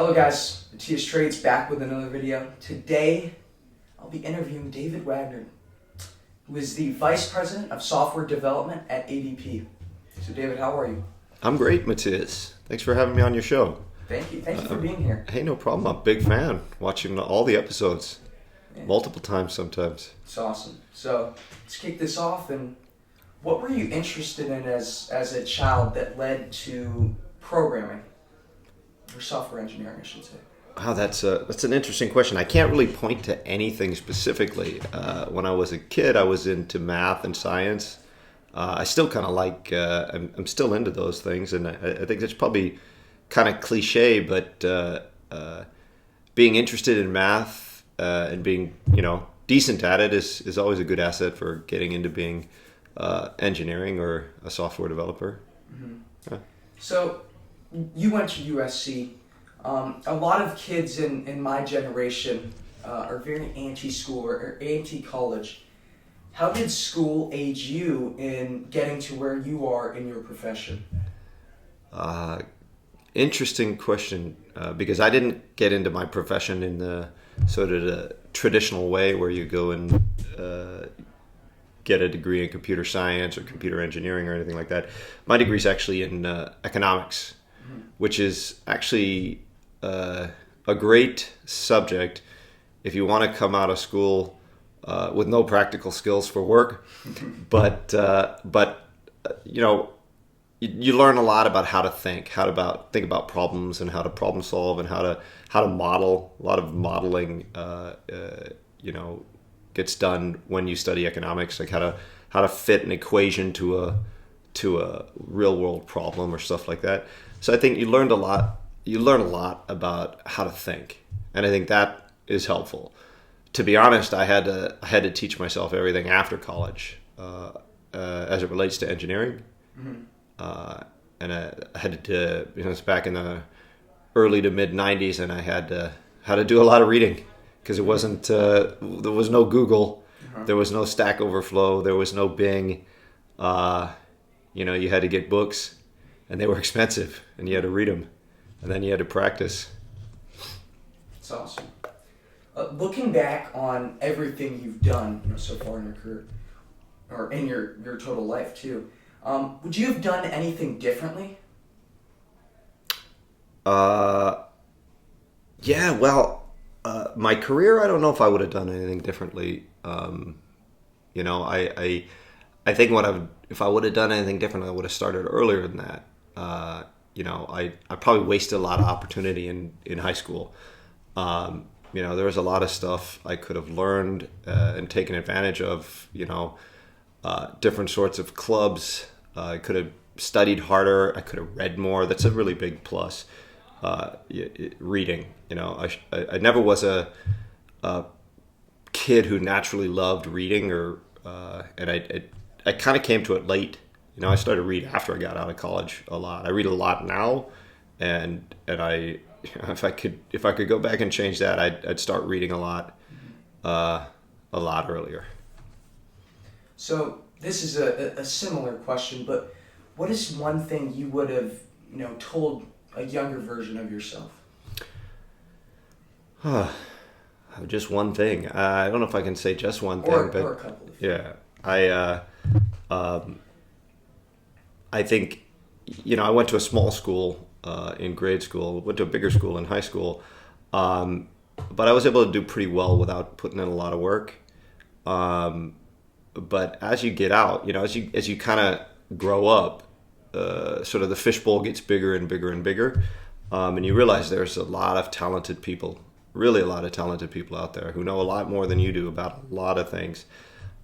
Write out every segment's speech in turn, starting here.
Hello guys, Matthias Trades back with another video. Today, I'll be interviewing David Wagner, who is the Vice President of Software Development at ADP. So David, how are you? I'm great, Matthias. Thanks for having me on your show. Thank you for being here. Hey, no problem. I'm a big fan, watching all the episodes, multiple times sometimes. It's awesome. So let's kick this off. And what were you interested in as a child that led to programming? Or software engineering, I should say. Wow, that's an interesting question. I can't really point to anything specifically. When I was a kid, I was into math and science. I still kind of like, I'm still into those things, and I think that's probably kind of cliche, but being interested in math and being, decent at it is always a good asset for getting into being engineering or a software developer. Mm-hmm. Yeah. So, you went to USC. A lot of kids in my generation are very anti-school or anti-college. How did school aid you in getting to where you are in your profession? Interesting question, because I didn't get into my profession in the sort of the traditional way where you go and get a degree in computer science or computer engineering or anything like that. My degree is actually in economics, which is actually a great subject if you want to come out of school with no practical skills for work. But you learn a lot about how to think about problems and how to problem solve and how to model. A lot of modeling, gets done when you study economics, like how to fit an equation to a real world problem or stuff like that. So I think you learn a lot about how to think, and I think that is helpful. To be honest, I had to teach myself everything after college as it relates to engineering. Mm-hmm. And I had to, it's back in the early to mid 90s, and I had to do a lot of reading because it wasn't, there was no Google, there was no Stack Overflow, there was no Bing. You had to get books, and they were expensive, and you had to read them, and then you had to practice. That's awesome. Looking back on everything you've done, so far in your career, or in your total life too, would you have done anything differently? My career, I don't know if I would have done anything differently. I think if I would have done anything different, I would have started earlier than that. I probably wasted a lot of opportunity in high school. There was a lot of stuff I could have learned and taken advantage of, different sorts of clubs. I could have studied harder. I could have read more. That's a really big plus. Reading, I never was a kid who naturally loved reading, and I kind of came to it late. I started to read after I got out of college a lot. I read a lot now, and I, if I could go back and change that, I'd start reading a lot earlier. So this is a similar question, but what is one thing you would have, told a younger version of yourself? Just one thing. I don't know if I can say just one thing, or a couple of things. Yeah. I think, I went to a small school in grade school, went to a bigger school in high school, but I was able to do pretty well without putting in a lot of work. But as you get out, as you kind of grow up, sort of the fishbowl gets bigger and bigger and bigger, and you realize there's a lot of talented people, really a lot of talented people out there who know a lot more than you do about a lot of things.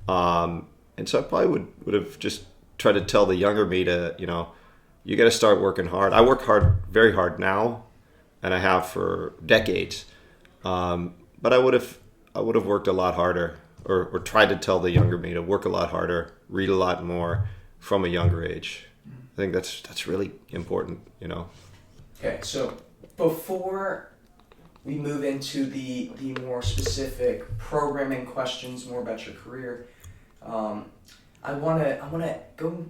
And so I probably would have just tried to tell the younger me to, you got to start working hard. I work very hard now, and I have for decades. But I would have worked a lot harder, or tried to tell the younger me to work a lot harder, read a lot more from a younger age. I think that's really important, Okay, so before we move into the more specific programming questions, more about your career, I wanna go,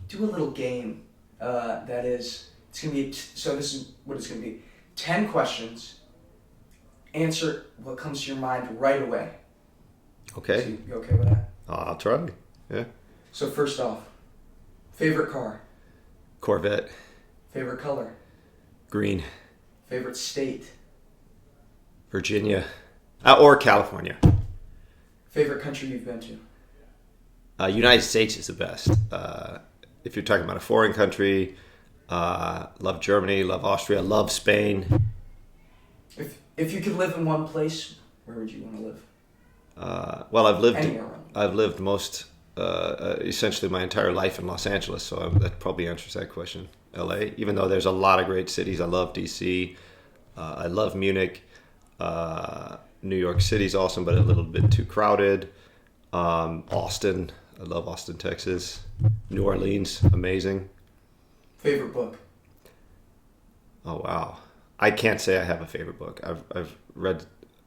do a little game. That is, it's gonna be. So this is what it's gonna be. 10 questions. Answer what comes to your mind right away. Okay. So you okay with that? I'll try. Yeah. So first off, favorite car, Corvette. favorite color, Green. favorite state, Virginia. Or California. favorite country you've been to. United States is the best. If you're talking about a foreign country, love Germany, love Austria, love Spain. If you could live in one place, where would you want to live? Well, Anywhere around. I've lived essentially my entire life in Los Angeles, so that probably answers that question. LA, even though there's a lot of great cities. I love DC. I love Munich. New York City's awesome, but a little bit too crowded. Austin. I love Austin, Texas. New Orleans, amazing. Favorite book? Oh, wow. I can't say I have a favorite book. I've read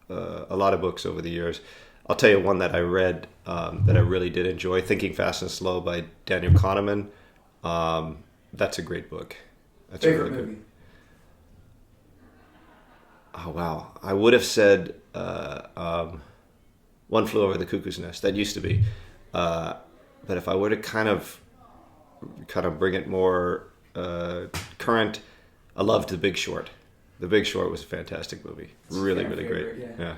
a lot of books over the years. I'll tell you one that I read that I really did enjoy, Thinking Fast and Slow by Daniel Kahneman. That's a great book. That's Favorite a really movie? good. Oh, wow. I would have said One Flew Over the Cuckoo's Nest. That used to be. But if I were to kind of bring it more current, I loved The Big Short. The Big Short was a fantastic movie. Really, really favorite, great. yeah.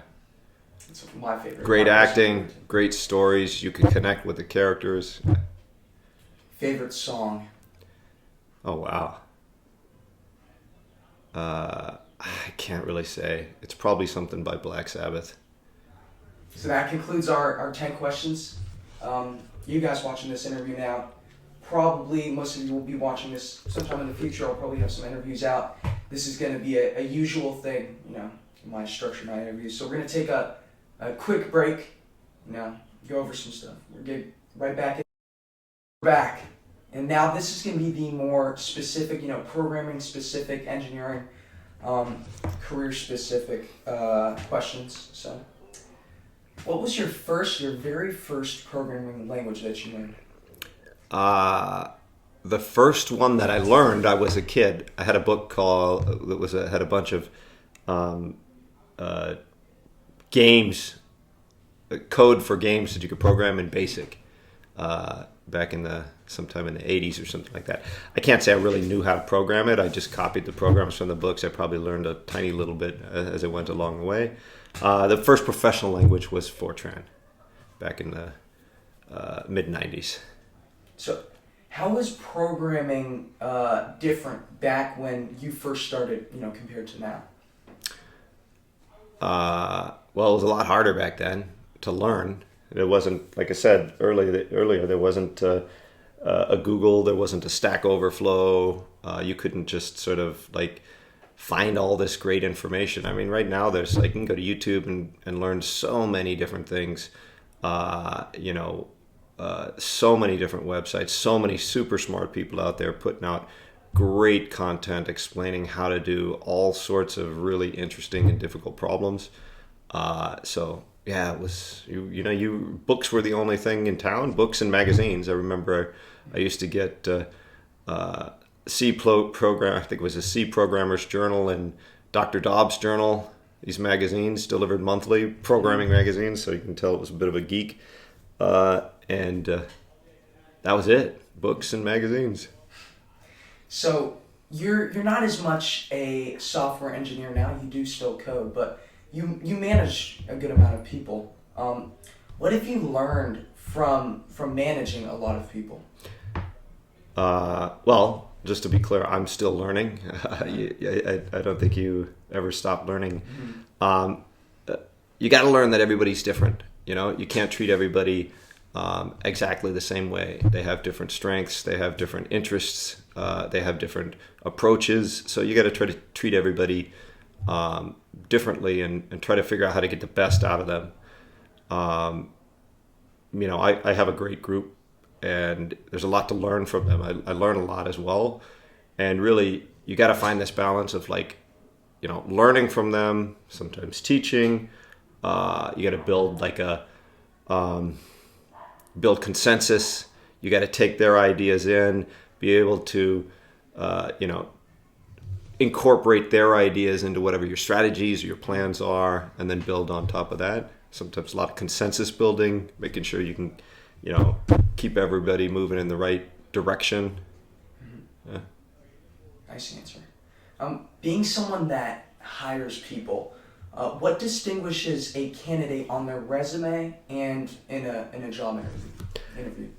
It's my favorite. Great My acting, favorite. great stories. You could connect with the characters. Favorite song? Oh, wow. I can't really say. It's probably something by Black Sabbath. So that concludes our 10 questions. You guys watching this interview now, probably most of you will be watching this sometime in the future. I'll probably have some interviews out. This is going to be a usual thing, in my structure, my interviews. So we're going to take a quick break, go over some stuff. We're get right back in. We're back. And now this is going to be the more specific, programming specific, engineering, career specific questions. So what was your very first programming language that you learned? The first one that I learned, I was a kid. I had a book had a bunch of games, code for games that you could program in BASIC back sometime in the 80s or something like that. I can't say I really knew how to program it. I just copied the programs from the books. I probably learned a tiny little bit as I went along the way. The first professional language was Fortran back in the mid-90s. So how was programming different back when you first started, compared to now? Well, it was a lot harder back then to learn. It wasn't, like I said earlier, there wasn't a Google, there wasn't a Stack Overflow. You couldn't just sort of find all this great information. I mean, right now you can go to YouTube and learn so many different things. So many different websites, so many super smart people out there putting out great content explaining how to do all sorts of really interesting and difficult problems. It was, books were the only thing in town, books and magazines. I remember I used to get C program, I think it was a C Programmer's Journal and Dr. Dobbs Journal, these magazines delivered monthly, programming magazines, so you can tell it was a bit of a geek. And that was it, books and magazines. So you're not as much a software engineer now. You do still code, but you manage a good amount of people. What have you learned from managing a lot of people? Well, just to be clear, I'm still learning. I don't think you ever stop learning. Mm-hmm. You got to learn that everybody's different. You can't treat everybody exactly the same way. They have different strengths, they have different interests, they have different approaches. So you got to try to treat everybody differently and try to figure out how to get the best out of them. I have a great group, and there's a lot to learn from them. I learn a lot as well, and really you got to find this balance of learning from them, sometimes teaching. You got to build build consensus. You got to take their ideas in, be able to, incorporate their ideas into whatever your strategies or your plans are, and then build on top of that. Sometimes a lot of consensus building, making sure you can, keep everybody moving in the right direction. Yeah. Nice answer. Being someone that hires people, what distinguishes a candidate on their resume and in a job interview?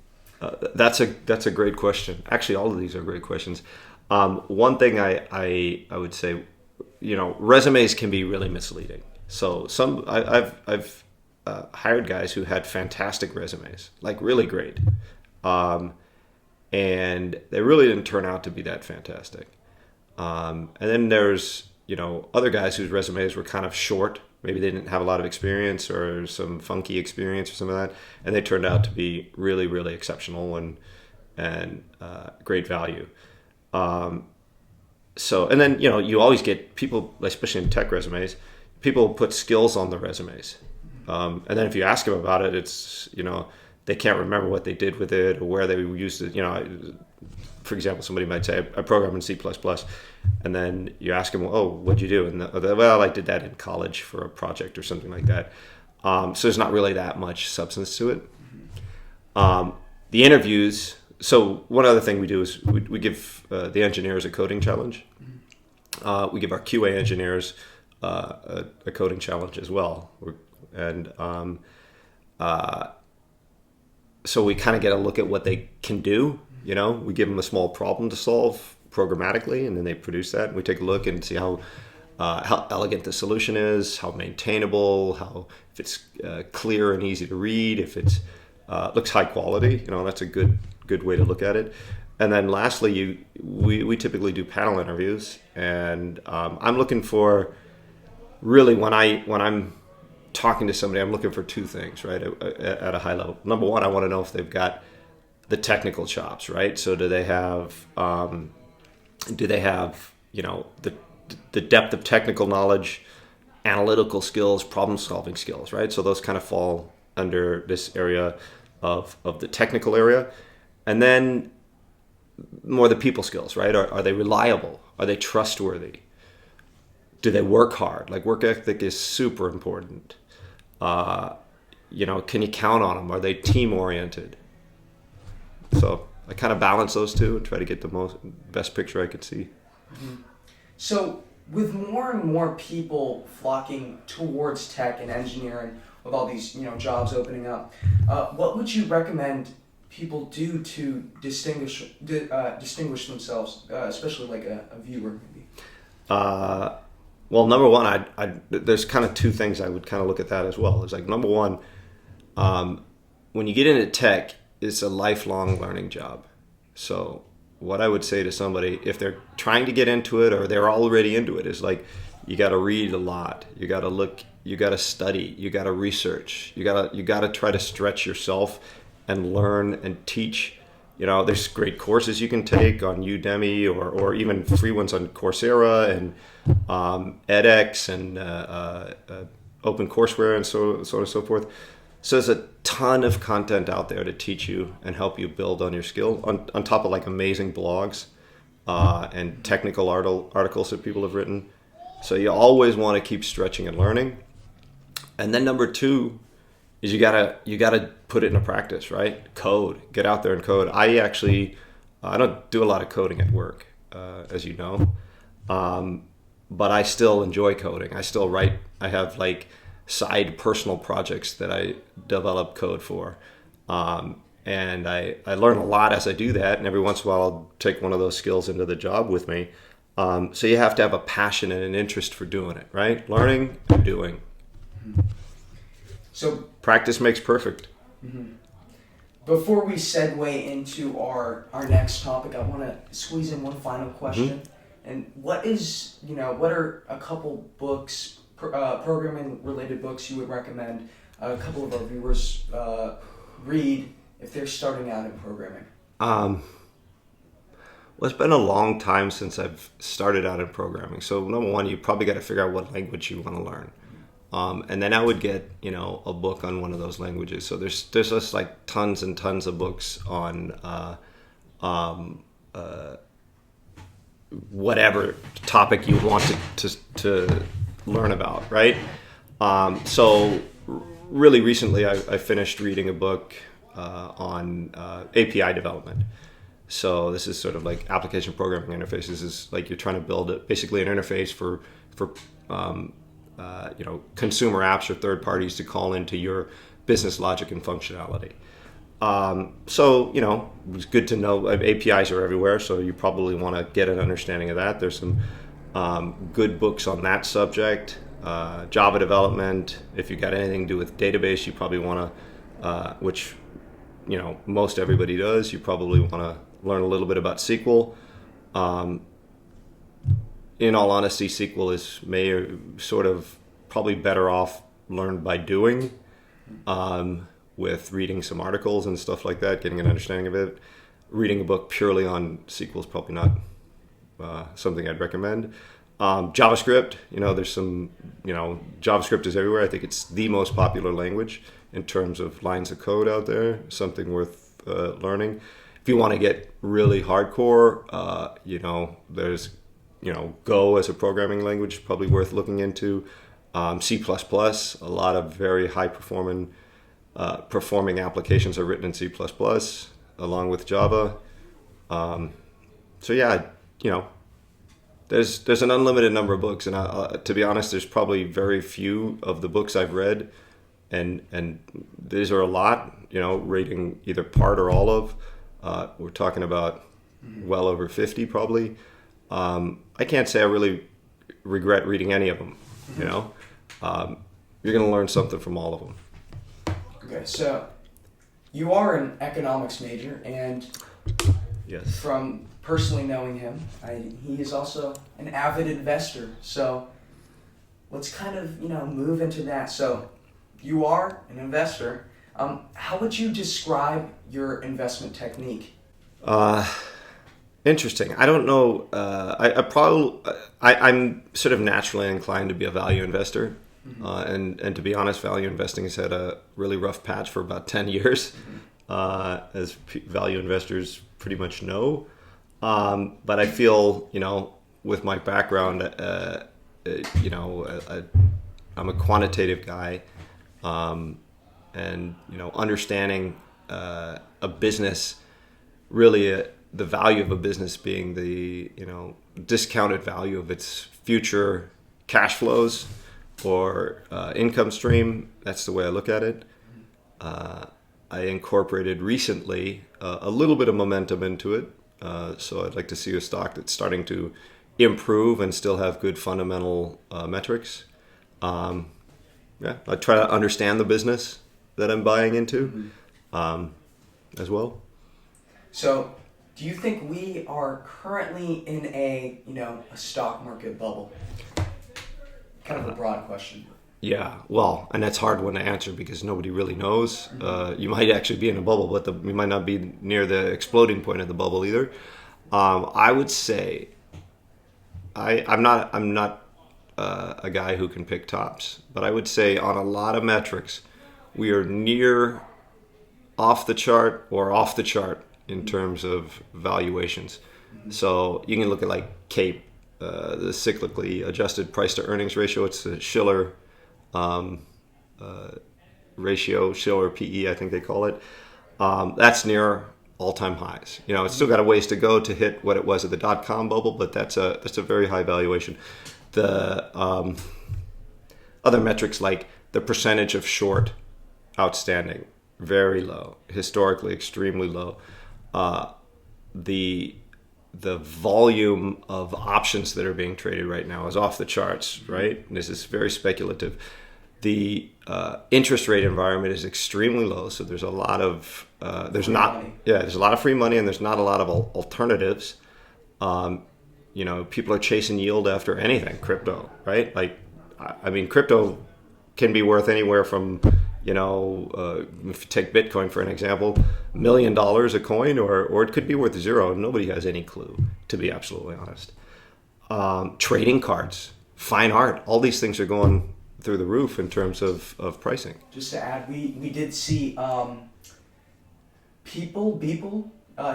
That's a great question. Actually, all of these are great questions. One thing I would say, resumes can be really misleading. So I've hired guys who had fantastic resumes, like really great, and they really didn't turn out to be that fantastic. And then there's other guys whose resumes were kind of short. Maybe they didn't have a lot of experience or some funky experience or some of that, and they turned out to be really, really exceptional and great value. And then you always get people, especially in tech resumes, people put skills on the resumes, and then if you ask them about it, it's they can't remember what they did with it or where they used it. For example, somebody might say, I program in C++, and then you ask them, oh, what'd you do? And well, I did that in college for a project or something like that. So there's not really that much substance to it. The interviews, so one other thing we do is we give the engineers a coding challenge. We give our QA engineers a coding challenge as well. So we kind of get a look at what they can do. We give them a small problem to solve programmatically, and then they produce that. And we take a look and see how elegant the solution is, how maintainable, if it's clear and easy to read, if it's looks high quality. That's a good way to look at it. And then lastly, we typically do panel interviews, and I'm looking for really when I'm talking to somebody, I'm looking for two things, right? At a high level. Number one, I want to know if they've got the technical chops, right? So do they have the depth of technical knowledge, analytical skills, problem solving skills, right? So those kind of fall under this area of the technical area. And then more the people skills, right? Are they reliable? Are they trustworthy? Do they work hard? Like work ethic is super important. Can you count on them? Are they team oriented? So I kind of balance those two and try to get the best picture I could see. Mm-hmm. So with more and more people flocking towards tech and engineering, with all these jobs opening up, what would you recommend people do to distinguish themselves, especially like a viewer maybe? Well, number one, there's kind of two things I would kind of look at that as well. It's like number one, when you get into tech, it's a lifelong learning job. So what I would say to somebody, if they're trying to get into it or they're already into it, is like, you got to read a lot. You got to look, you got to study, you got to research, you got to try to stretch yourself and learn and teach. There's great courses you can take on Udemy or even free ones on Coursera and edX and OpenCourseWare and so on and so forth. So there's a ton of content out there to teach you and help you build on your skill on top of like amazing blogs and technical articles that people have written. So you always want to keep stretching and learning. And then number two is you gotta put it into practice, right? Code, get out there and code. I don't do a lot of coding at work, as you know, but I still enjoy coding. I still write. I have like side personal projects that I develop code for. And I learn a lot as I do that. And every once in a while, I'll take one of those skills into the job with me. So you have to have a passion and an interest for doing it, right? Learning and doing. So practice makes perfect. Mm-hmm. Before we segue into our next topic, I want to squeeze in one final question. Mm-hmm. And what are a couple books, programming related books you would recommend a couple of our viewers read if they're starting out in programming? Well, it's been a long time since I've started out in programming. So number one, you probably got to figure out what language you want to learn. And then I would get, a book on one of those languages. So there's just like tons and tons of books on whatever topic you want to learn about, right? So really recently I finished reading a book on API development. So this is sort of like application programming interfaces. This is like you're trying to build basically an interface for consumer apps or third parties to call into your business logic and functionality. So it's good to know APIs are everywhere, so you probably want to get an understanding of that. There's some good books on that subject. Java development. If you got anything to do with database, you probably want to, which most everybody does. You probably want to learn a little bit about SQL. In all honesty, SQL is sort of probably better off learned by doing, with reading some articles and stuff like that, getting an understanding of it. Reading a book purely on SQL is probably not something I'd recommend. JavaScript, there's some, JavaScript is everywhere. I think it's the most popular language in terms of lines of code out there, something worth learning. If you want to get really hardcore, there's, Go as a programming language, probably worth looking into. C++, a lot of very high performing applications are written in C++, along with Java. So yeah, there's an unlimited number of books, and to be honest, there's probably very few of the books I've read, and these are a lot, rating either part or all of. We're talking about well over 50 probably. I can't say I really regret reading any of them. You're going to learn something from all of them. Okay, so you are an economics major, and yes, from personally knowing him, he is also an avid investor. So let's kind of move into that. So you are an investor. How would you describe your investment technique? Interesting. I don't know. I'm sort of naturally inclined to be a value investor. And to be honest, value investing has had a really rough patch for about 10 years, as value investors pretty much know. But I feel, with my background, I'm a quantitative guy, and understanding a business, really the value of a business being the discounted value of its future cash flows or income stream. That's the way I look at it. I incorporated recently a little bit of momentum into it. So I'd like to see a stock that's starting to improve and still have good fundamental metrics. I try to understand the business that I'm buying into as well. So do you think we are currently in a stock market bubble? Kind of a broad question. Yeah, well, and that's a hard one to answer because nobody really knows. You might actually be in a bubble, but you might not be near the exploding point of the bubble either. I would say I'm not a guy who can pick tops, but I would say on a lot of metrics, we are near off the chart or off the chart in terms of valuations. So you can look at like CAPE, the cyclically adjusted price to earnings ratio. It's the Shiller ratio, Shiller PE, I think they call it. That's near all-time highs. It's still got a ways to go to hit what it was at the dot-com bubble, but that's a very high valuation. The other metrics like the percentage of short outstanding, very low, historically extremely low. The volume of options that are being traded right now is off the charts, right? And this is very speculative. The interest rate environment is extremely low, so there's a lot of there's a lot of free money, and there's not a lot of alternatives. People are chasing yield after anything, crypto, right? Like, I mean, crypto can be worth anywhere from if you take Bitcoin for an example, $1 million a coin, or it could be worth zero. Nobody has any clue, to be absolutely honest. Trading cards, fine art, all these things are going through the roof in terms of pricing. Just to add, we did see Beeple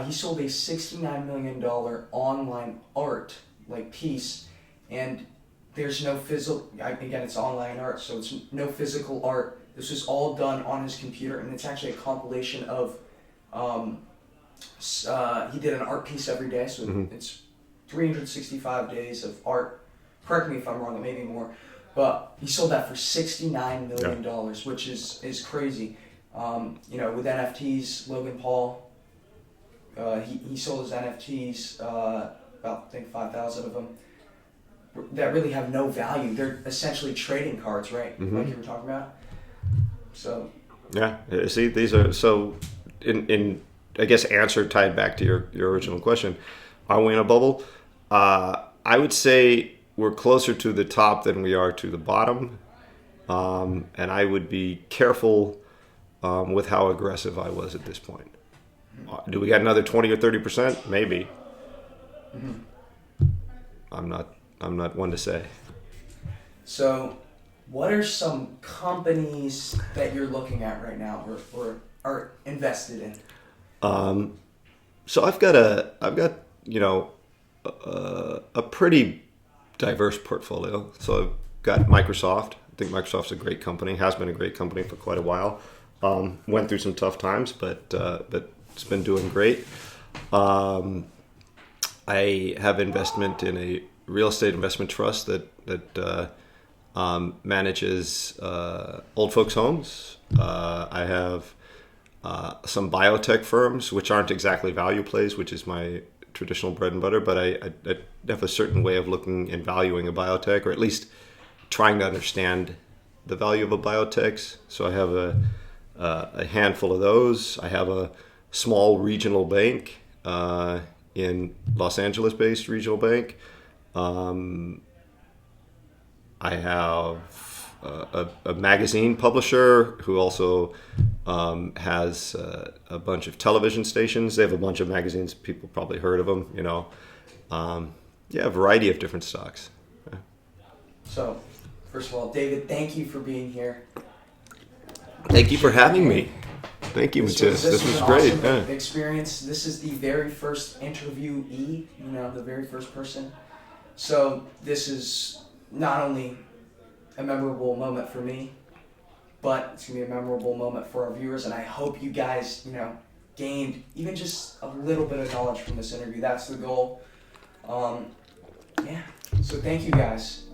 he sold a $69 million online art piece, and there's no physical. Again, it's online art, so it's no physical art. This was all done on his computer, and it's actually a compilation of. He did an art piece every day, so it's 365 days of art. Correct me if I'm wrong, it may be more, but he sold that for $69 million, which is crazy. With NFTs, Logan Paul, he sold his NFTs, about I think 5,000 of them, that really have no value. They're essentially trading cards, right? Like you were talking about. So. Yeah. See, these are so in I guess answer tied back to your original question. Are we in a bubble? I would say we're closer to the top than we are to the bottom, and I would be careful with how aggressive I was at this point. Do we got another 20 or 30%? Maybe. I'm not one to say. So, what are some companies that you're looking at right now or are invested in? So I've got a pretty diverse portfolio. So I've got Microsoft. I think Microsoft's a great company. Has been a great company for quite a while. Went through some tough times, but it's been doing great. I have investment in a real estate investment trust that manages old folks' homes. I have some biotech firms, which aren't exactly value plays, which is my traditional bread and butter, but I have a certain way of looking and valuing a biotech, or at least trying to understand the value of a biotech. So I have a handful of those. I have a small regional bank in Los Angeles-based regional bank. I have a magazine publisher who also has a bunch of television stations. They have a bunch of magazines. People probably heard of them, a variety of different stocks. Yeah. So, first of all, David, thank you for being here. Thank you for having me. Thank you, Matthias. This was great. Awesome experience. This is the very first interviewee, the very first person. So this is not only a memorable moment for me, but it's going to be a memorable moment for our viewers, and I hope you guys, gained even just a little bit of knowledge from this interview. That's the goal. So thank you guys.